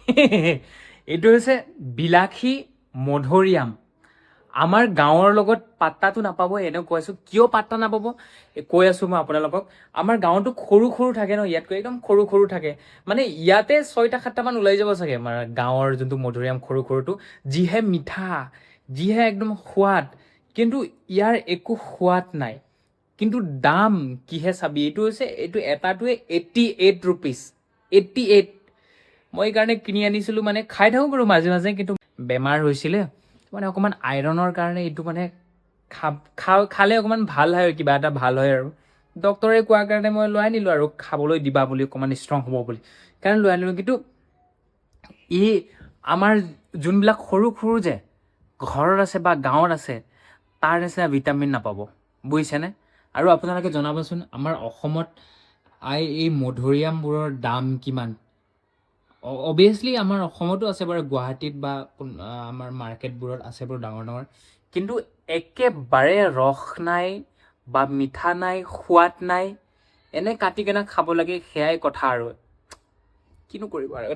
এইটো হৈছে বিলাসী মধুৰিআম আমাৰ গাঁৱৰ লগত পাত্তাটো নাপাব এনে কৈ আছো কিয় পাত্তা নাপাব কৈ আছো মই আপোনালোকক আমাৰ গাঁৱতো সৰু সৰু থাকে ন ইয়াতকৈ একদম সৰু সৰু থাকে মানে ইয়াতে 6টা 7টা মান ওলাই যাব চাগে আমাৰ গাঁৱৰ যোনটো মধুৰিআম সৰু সৰুটো যিহে মিঠা যিহে একদম সোৱাদ কিন্তু ইয়াৰ একো সোৱাদ নাই কিন্তু দাম কিহে চাবি এইটো এটাটোৱে 88 ৰুপিজ 88 মই এইকাৰণে কিনি আনিছিলোঁ মানে খাই থাকোঁ বাৰু মাজে মাজে কিন্তু বেমাৰ হৈছিলে মানে অকণমান আইৰণৰ কাৰণে এইটো মানে খালে অকণমান ভাল হয় কিবা এটা ভাল হয় আৰু ডক্তৰে কোৱাৰ কাৰণে মই লৈ আনিলোঁ আৰু খাবলৈ দিবা বুলি অকণমান ষ্ট্ৰং হ'ব বুলি কাৰণে লৈ আনিলোঁ কিন্তু ই আমাৰ যোনবিলাক সৰু সৰু যে ঘৰত আছে বা গাঁৱত আছে তাৰ নিচিনা ভিটামিন নাপাব বুজিছেনে আৰু আপোনালোকে জনাবচোন আমাৰ অসমত এই মধুৰিআমবোৰৰ দাম কিমান অবভিয়াছলি আমাৰ অসমতো আছে বাৰু গুৱাহাটীত বা আমাৰ মাৰ্কেটবোৰত আছে বাৰু ডাঙৰ ডাঙৰ কিন্তু একেবাৰে ৰস নাই বা মিঠা নাই সোৱাদ নাই এনে কাটি কেনে খাব লাগে সেয়াই কথা আৰু কিনো কৰিব আৰু